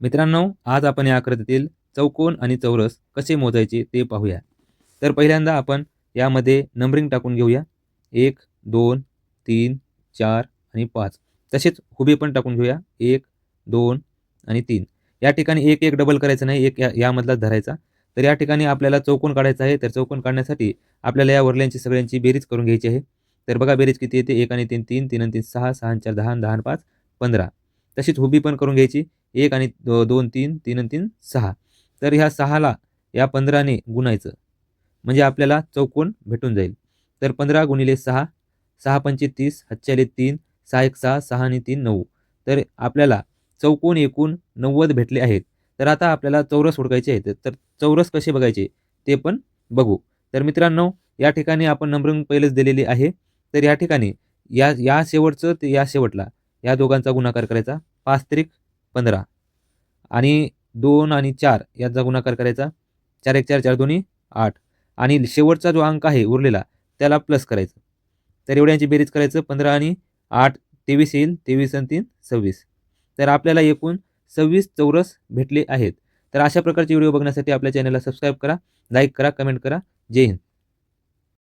मित्रांनो, आज आपण या आकृतीतील चौकोन आणि चौरस कसे मोजायचे ते पाहूया. तर पहिल्यांदा आपण यामध्ये नंबरिंग टाकून घेऊया. 1, 2, 3, 4 आणि 5. तसेच हुबे पण टाकून घेऊया. 1, 2 आणि 3. या ठिकाणी 1 डबल करायचं नाही, एक यामधलाच धरायचा. तर या ठिकाणी आपल्याला चौकोन काढायचा आहे. तर चौकोन काढण्यासाठी आपल्याला या वरल्यांची सगळ्यांची बेरीज करून घ्यायची आहे. तर बघा बेरीज किती येते. 1 आणि 3 3, 3 आणि 3 6, 6 आणि 4 10, 10 आणि 5 15. तशीच हुबी पण करून घ्यायची. 1 आणि 2 3, 3 आणि 3 6. तर ह्या 6ला या 15ने गुणायचं. म्हणजे आपल्याला चौकोन भेटून जाईल. तर 15 गुणिले 6, 6 पंचे 30, हातच्याले 3, 6 एक 6, 6 आणि 3 9. तर आपल्याला चौकोन एकूण 90 भेटले आहेत. तर आता आपल्याला चौरस हुडकायचे आहेत. तर चौरस कसे बघायचे ते पण बघू. तर मित्रांनो, या ठिकाणी आपण नंबरिंग पहिलेच दिलेली आहे. तर या ठिकाणी या या शेवटचं ते या शेवटला या दोघांचा गुणाकार करायचा. 5 त्रिक 15 आणि 2 आणि 4 याचा गुणाकार करायचा. 4 एक 4, 4 दोन्ही 8 आणि शेवटचा जो अंक आहे उरलेला त्याला प्लस करायचं. तर एवढ्यांची बेरीज करायचं. 15 आणि 8 23 येईल. 23 आणि 3 26. तर आपल्याला एकूण 26 चौरस भेटले आहेत. तर अशा प्रकारचे व्हिडिओ बघण्यासाठी आपल्या चॅनलला सबस्क्राईब करा, लाईक करा, कमेंट करा. जय हिंद.